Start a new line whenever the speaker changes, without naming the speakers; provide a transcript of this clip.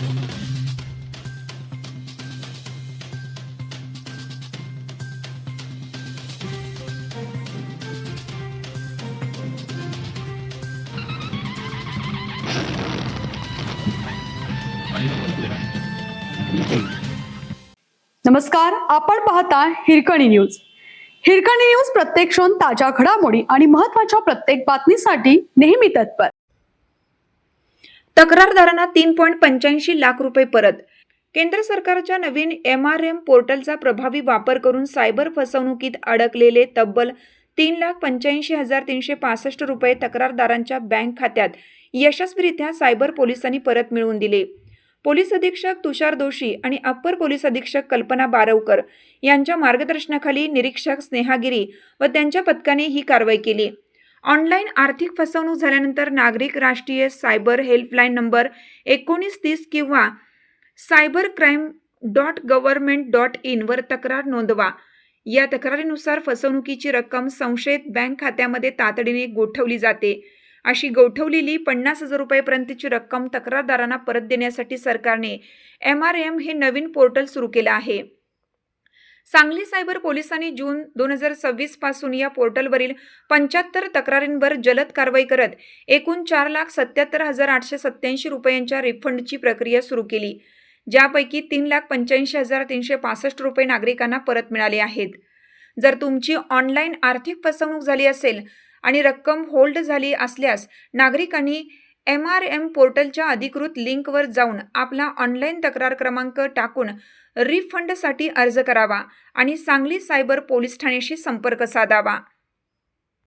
नमस्कार, आपण पाहता हिरकणी न्यूज. हिरकणी न्यूज प्रत्येक क्षण ताज्या घडामोडी आणि महत्त्वाच्या प्रत्येक बातमीसाठी नेहमी तत्पर.
तक्रारदारांना 3.85 लाख रुपये परत. केंद्र सरकारच्या नवीन MRM पोर्टलचा प्रभावी वापर करून सायबर फसवणुकीत अडकलेले तब्बल 3,85,365 रुपये तक्रारदारांच्या बँक खात्यात यशस्वीरित्या सायबर पोलिसांनी परत मिळवून दिले. पोलीस अधीक्षक तुषार दोशी आणि अप्पर पोलीस अधीक्षक कल्पना बारवकर यांच्या मार्गदर्शनाखाली निरीक्षक स्नेहागिरी व त्यांच्या पथकाने ही कारवाई केली. ऑनलाईन आर्थिक फसवणूक झाल्यानंतर नागरिक राष्ट्रीय सायबर हेल्पलाईन नंबर 1930 किंवा cybercrime.government.in वर तक्रार नोंदवा. या तक्रारीनुसार फसवणुकीची रक्कम संशयित बँक खात्यामध्ये तातडीने गोठवली जाते. अशी गोठवलेली 50,000 रुपयेपर्यंतची रक्कम तक्रारदारांना परत देण्यासाठी सरकारने MRM हे नवीन पोर्टल सुरू केलं आहे. सांगली सायबर पोलिसांनी जून 2026 पासून या पोर्टलवरील 75 तक्रारींवर जलद कारवाई करत एकूण 4,77,887 रुपयांच्या रिफंडची प्रक्रिया सुरू केली, ज्यापैकी 3,85,365 रुपये नागरिकांना परत मिळाले आहेत. जर तुमची ऑनलाईन आर्थिक फसवणूक झाली असेल आणि रक्कम होल्ड झाली असल्यास नागरिकांनी MRM पोर्टलच्या अधिकृत लिंकवर जाऊन आपला ऑनलाईन तक्रार क्रमांक टाकून रिफंडसाठी अर्ज करावा आणि सांगली सायबर पोलीस ठाण्याशी संपर्क साधावा.